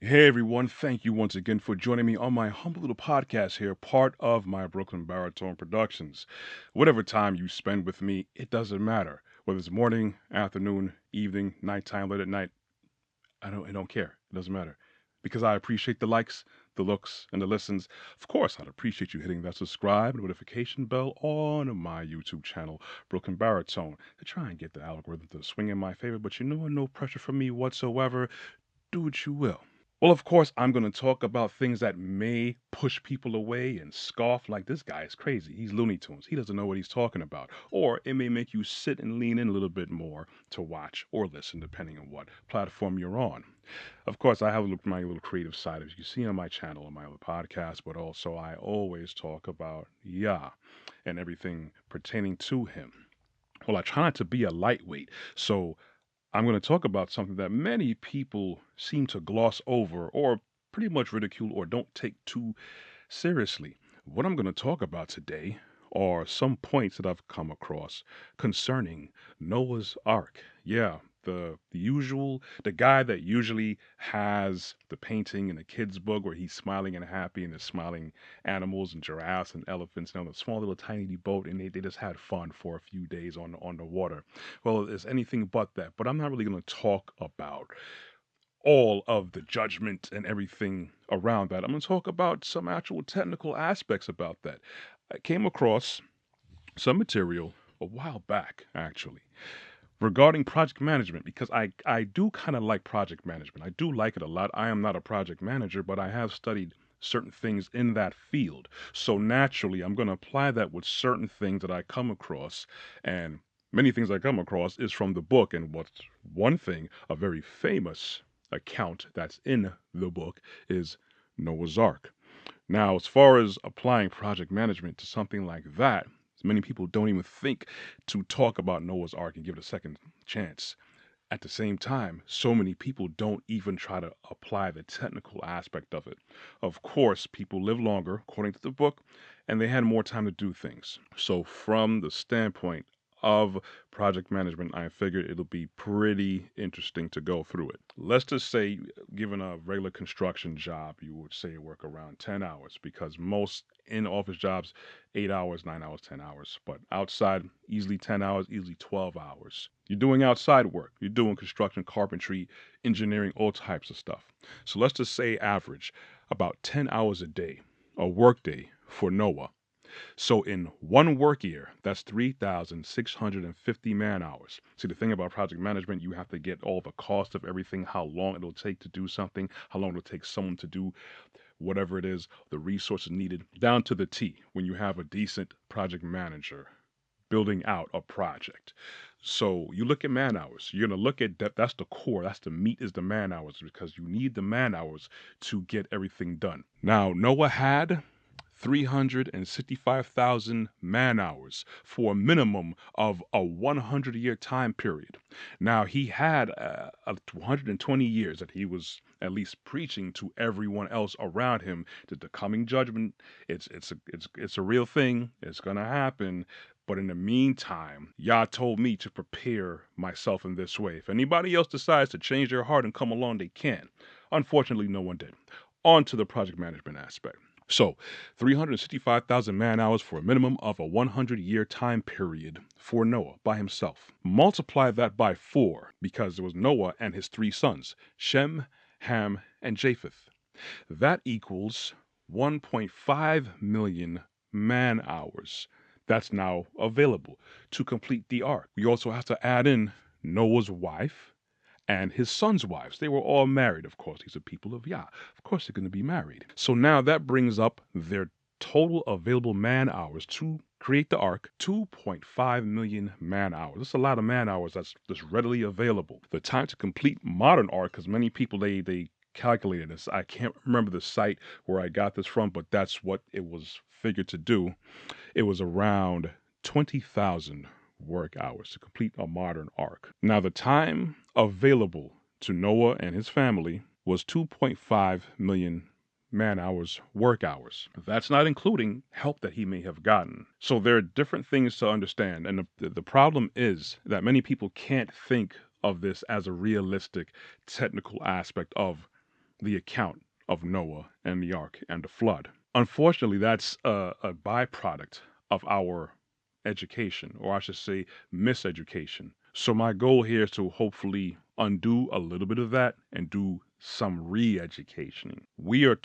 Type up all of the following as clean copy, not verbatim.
Hey everyone, thank you once again for joining me on my humble little podcast here, part of my Brooklyn Baritone Productions. Whatever time you spend with me, it doesn't matter. Whether it's morning, afternoon, evening, nighttime, late at night, I don't care. It doesn't matter. Because I appreciate the likes, the looks, and the listens. Of course, I'd appreciate you hitting that subscribe and notification bell on my YouTube channel, Brooklyn Baritone, to try and get the algorithm to swing in my favor. But you know what? No pressure from me whatsoever. Do what you will. Well, of course, I'm going to talk about things that may push people away and scoff like this guy is crazy. He's Looney Tunes. He doesn't know what he's talking about. Or it may make you sit and lean in a little bit more to watch or listen, depending on what platform you're on. Of course, I have my little creative side, as you see on my channel and my other podcast, but also I always talk about Yah and everything pertaining to him. Well, I try not to be a lightweight, so I'm going to talk about something that many people seem to gloss over or pretty much ridicule or don't take too seriously. What I'm going to talk about today are some points that I've come across concerning Noah's Ark. Yeah, the guy that usually has the painting in a kid's book where he's smiling and happy and there's smiling animals and giraffes and elephants and on a small little tiny boat, and they just had fun for a few days on the water. Well, it's anything but that. But I'm not really going to talk about all of the judgment and everything around that. I'm going to talk about some actual technical aspects about that. I came across some material a while back, actually, regarding project management because I do kind of like project management. I do like it a lot. I am not a project manager, but I have studied certain things in that field. So naturally, I'm going to apply that with certain things that I come across. And many things I come across is from the book. And what's one thing, a very famous account that's in the book is Noah's Ark. Now, as far as applying project management to something like that, many people don't even think to talk about Noah's Ark and give it a second chance. At the same time, so many people don't even try to apply the technical aspect of it. Of course, people live longer, according to the book, and they had more time to do things. So, from the standpoint of project management, I figured it'll be pretty interesting to go through it. Let's just say, given a regular construction job, you would say work around 10 hours because most in office jobs, 8 hours, 9 hours, 10 hours. But outside, easily 10 hours, easily 12 hours. You're doing outside work, you're doing construction, carpentry, engineering, all types of stuff. So let's just say average about 10 hours a day, a work day for Noah. So in one work year, that's 3,650 man hours. See, the thing about project management, you have to get all the cost of everything, how long it'll take to do something, how long it'll take someone to do whatever it is, the resources needed, down to the T when you have a decent project manager building out a project. So you look at man hours. You're gonna look at that. That's the core. That's the meat is the man hours because you need the man hours to get everything done. Now Noah had 365,000 man hours for a minimum of a 100-year time period. Now he had 120 years that he was at least preaching to everyone else around him that the coming judgment, it's a real thing. It's gonna happen. But in the meantime, Yah told me to prepare myself in this way. If anybody else decides to change their heart and come along, they can. Unfortunately, no one did. On to the project management aspect. So, 365,000 man hours for a minimum of a 100-year time period for Noah by himself. Multiply that by 4 because there was Noah and his 3 sons, Shem, Ham, and Japheth. That equals 1.5 million man hours that's now available to complete the ark. We also have to add in Noah's wife and his sons' wives. They were all married, of course. These are people of Yah. Of course, they're going to be married. So now that brings up their total available man hours to create the ark 2.5 million man hours. That's a lot of man hours that's just readily available. The time to complete modern ark, because many people they calculated this. I can't remember the site where I got this from, but that's what it was figured to do. It was around 20,000 work hours to complete a modern ark. Now, the time available to Noah and his family was 2.5 million man hours, work hours. That's not including help that he may have gotten. So there are different things to understand. And the problem is that many people can't think of this as a realistic technical aspect of the account of Noah and the ark and the flood. Unfortunately, that's a byproduct of our education, or I should say, miseducation. So, my goal here is to hopefully undo a little bit of that and do some re educationing. We are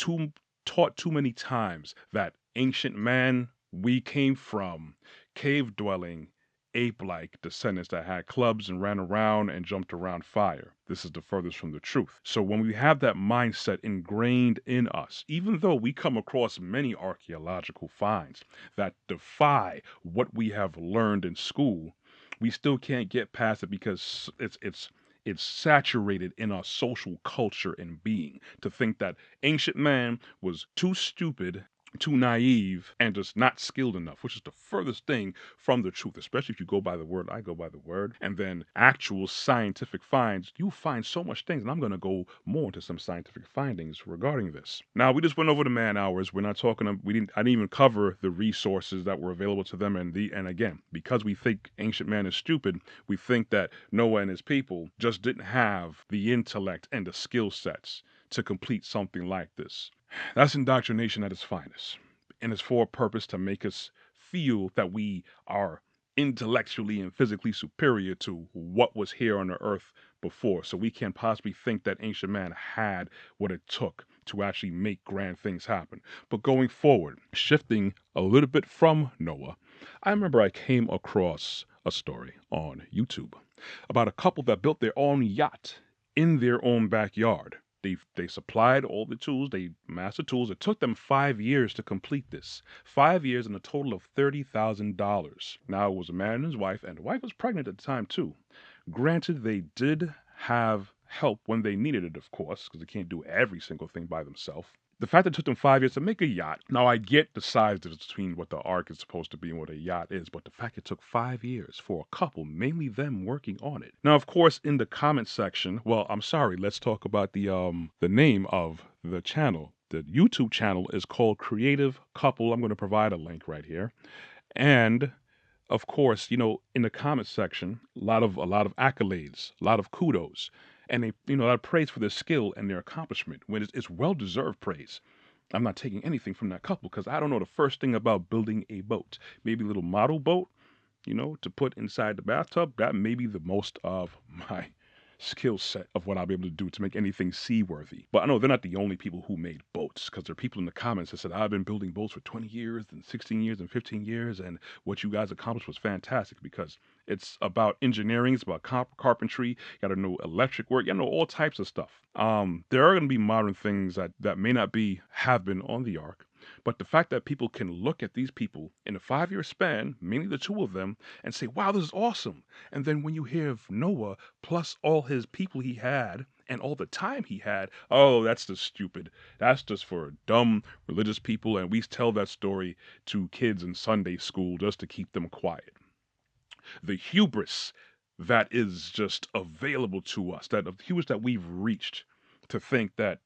taught too many times that ancient man, we came from cave dwelling, ape like descendants that had clubs and ran around and jumped around fire. This is the furthest from the truth. So when we have that mindset ingrained in us, even though we come across many archaeological finds that defy what we have learned in school, we still can't get past it because it's saturated in our social culture and being to think that ancient man was too stupid, too naive, and just not skilled enough, which is the furthest thing from the truth, especially if you go by the word. I go by the word, and then actual scientific finds. You find so much things, and I'm going to go more into some scientific findings regarding this. Now, we just went over the man hours. We're not talking. I didn't even cover the resources that were available to them, and again, because we think ancient man is stupid, we think that Noah and his people just didn't have the intellect and the skill sets to complete something like this. That's indoctrination at its finest. And it's for a purpose to make us feel that we are intellectually and physically superior to what was here on the earth before. So we can't possibly think that ancient man had what it took to actually make grand things happen. But going forward, shifting a little bit from Noah, I remember I came across a story on YouTube about a couple that built their own yacht in their own backyard. They supplied all the tools, they mastered tools. It took them 5 years to complete this. 5 years and a total of $30,000. Now it was a man and his wife, and the wife was pregnant at the time too. Granted, they did have help when they needed it, of course, because they can't do every single thing by themselves. The fact that it took them 5 years to make a yacht. Now I get the size difference between what the ark is supposed to be and what a yacht is, but the fact it took 5 years for a couple, mainly them working on it. Now, of course, in the comment section, well, I'm sorry, let's talk about the name of the channel. The YouTube channel is called Creative Couple. I'm going to provide a link right here. And of course, in the comment section, a lot of accolades, a lot of kudos, and a lot of praise for their skill and their accomplishment. When it's well deserved praise. I'm not taking anything from that couple because I don't know the first thing about building a boat. Maybe a little model boat, to put inside the bathtub. That may be the most of my skill set of what I'll be able to do to make anything seaworthy. But I know they're not the only people who made boats, because there are people in the comments that said, I've been building boats for 20 years and 16 years and 15 years, and what you guys accomplished was fantastic, because it's about engineering, it's about carpentry, you gotta know electric work, you gotta know all types of stuff. There are gonna be modern things that may not have been on the ark, but the fact that people can look at these people in a 5 year span, mainly the two of them, and say, wow, this is awesome. And then when you hear of Noah plus all his people he had and all the time he had, oh, that's just stupid. That's just for dumb religious people. And we tell that story to kids in Sunday school just to keep them quiet. The hubris that is just available to us, the hubris that we've reached to think that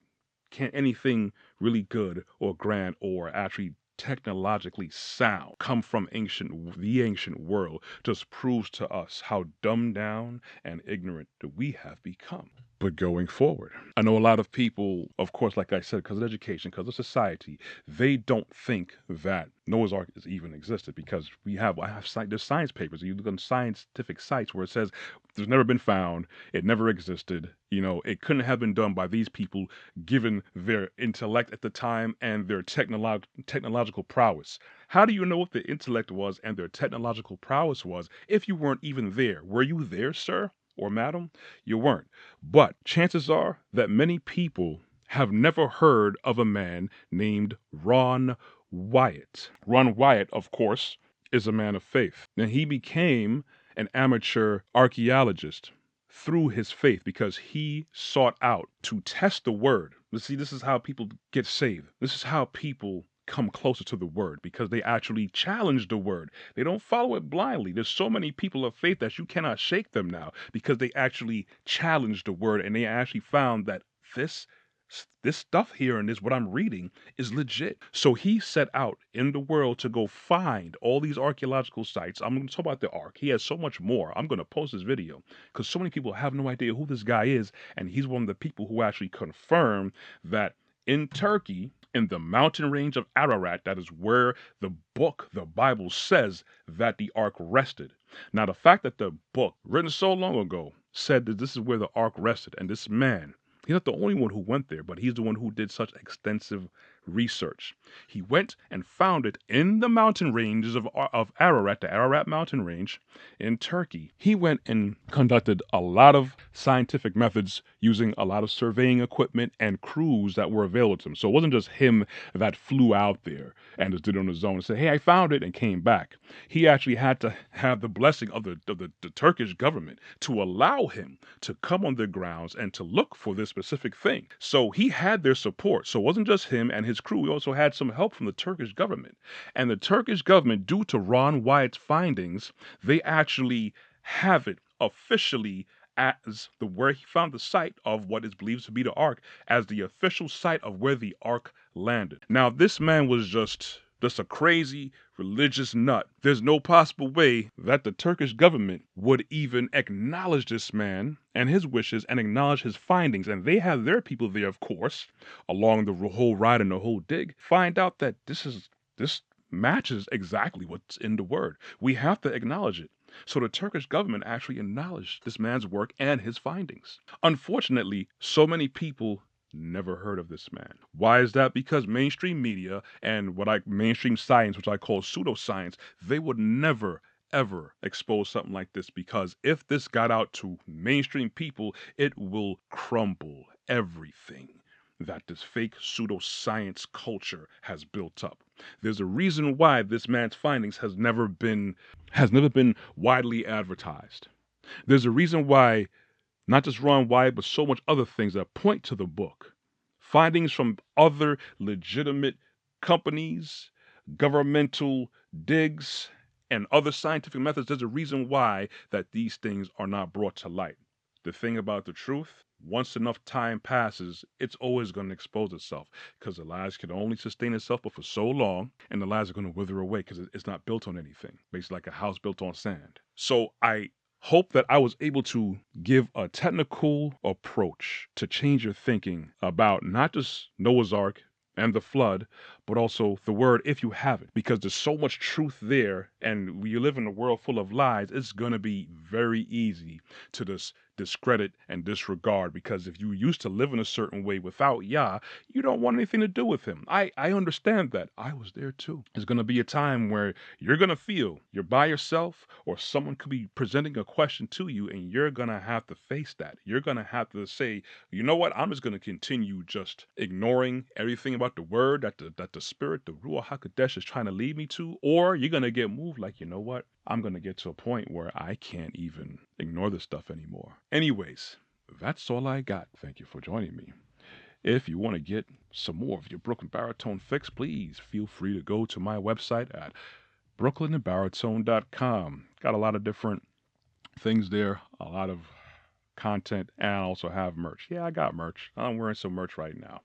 can anything really good or grand or actually technologically sound come from the ancient world just proves to us how dumbed down and ignorant that we have become. But going forward, I know a lot of people, of course, like I said, because of education, because of society, they don't think that Noah's Ark has even existed, because there's science papers. You look on scientific sites where it says there's never been found, it never existed, it couldn't have been done by these people given their intellect at the time and their technological prowess. How do you know what their intellect was and their technological prowess was if you weren't even there? Were you there, sir or madam? You weren't. But chances are that many people have never heard of a man named Ron Wyatt. Ron Wyatt, of course, is a man of faith. And he became an amateur archaeologist through his faith because he sought out to test the word. See, this is how people get saved. This is how people come closer to the word, because they actually challenge the word. They don't follow it blindly. There's so many people of faith that you cannot shake them now because they actually challenged the word and they actually found that this this stuff here and this what I'm reading is legit. So he set out in the world to go find all these archaeological sites. I'm going to talk about the Ark. He has so much more. I'm going to post this video because so many people have no idea who this guy is, and he's one of the people who actually confirmed that in Turkey, in the mountain range of Ararat, that is where the Bible says that the ark rested. Now, the fact that the book, written so long ago, said that this is where the ark rested, and this man, he's not the only one who went there, but he's the one who did such extensive research. He went and found it in the mountain ranges of Ararat, the Ararat mountain range in Turkey. He went and conducted a lot of scientific methods using a lot of surveying equipment and crews that were available to him. So it wasn't just him that flew out there and just did it on his own and said, hey, I found it and came back. He actually had to have the blessing of the Turkish government to allow him to come on their grounds and to look for this specific thing. So he had their support. So it wasn't just him and his crew. We also had some help from the Turkish government. And the Turkish government, due to Ron Wyatt's findings, they actually have it officially as where he found the site of what is believed to be the ark as the official site of where the ark landed. Now, this man was just a crazy religious nut. There's no possible way that the Turkish government would even acknowledge this man and his wishes and acknowledge his findings. And they have their people there, of course, along the whole ride and the whole dig, find out that this matches exactly what's in the word. We have to acknowledge it. So the Turkish government actually acknowledged this man's work and his findings. Unfortunately, so many people never heard of this man. Why is that? Because mainstream media and mainstream science, which I call pseudoscience, they would never ever expose something like this, because if this got out to mainstream people, it will crumble everything that this fake pseudoscience culture has built up. There's a reason why this man's findings has never been widely advertised. There's a reason why not just Ron Wyatt, but so much other things that point to the book. Findings from other legitimate companies, governmental digs, and other scientific methods. There's a reason why that these things are not brought to light. The thing about the truth, once enough time passes, it's always going to expose itself, because the lies can only sustain itself but for so long, and the lies are going to wither away because it's not built on anything, basically like a house built on sand. So I hope that I was able to give a technical approach to change your thinking about not just Noah's Ark and the flood, but also the word if you have it, because there's so much truth there, and when you live in a world full of lies, it's going to be very easy to just discredit and disregard, because if you used to live in a certain way without Yah, you don't want anything to do with him. I understand that. I was there too. There's going to be a time where you're going to feel you're by yourself, or someone could be presenting a question to you, and you're going to have to face that. You're going to have to say, you know what, I'm just going to continue just ignoring everything about the word that the spirit, the Ruach HaKodesh, is trying to lead me to, or you're going to get moved like, you know what, I'm going to get to a point where I can't even ignore this stuff anymore. Anyways, that's all I got. Thank you for joining me. If you want to get some more of your Brooklyn Baritone fix, please feel free to go to my website at brooklynandbaritone.com. Got a lot of different things there, a lot of content, and I also have merch. Yeah, I got merch. I'm wearing some merch right now.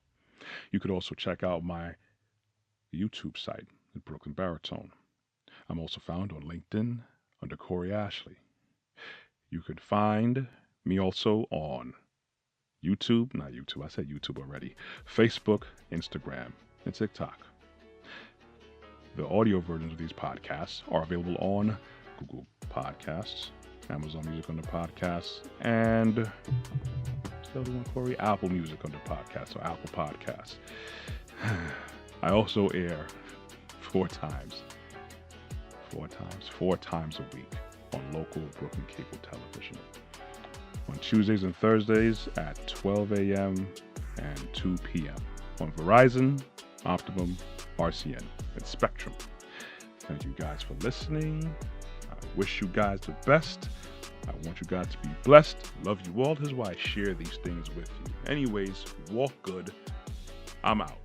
You could also check out my YouTube site at Brooklyn Baritone. I'm also found on LinkedIn under Corey Ashley. You could find me also on Facebook, Instagram, and TikTok. The audio versions of these podcasts are available on Google Podcasts, Amazon Music under Podcasts, and Apple Music under Podcasts, or Apple Podcasts. I also air four times a week on local Brooklyn cable television. On Tuesdays and Thursdays at 12 a.m. and 2 p.m. on Verizon, Optimum, RCN, and Spectrum. Thank you guys for listening. I wish you guys the best. I want you guys to be blessed. Love you all. This is why I share these things with you. Anyways, walk good. I'm out.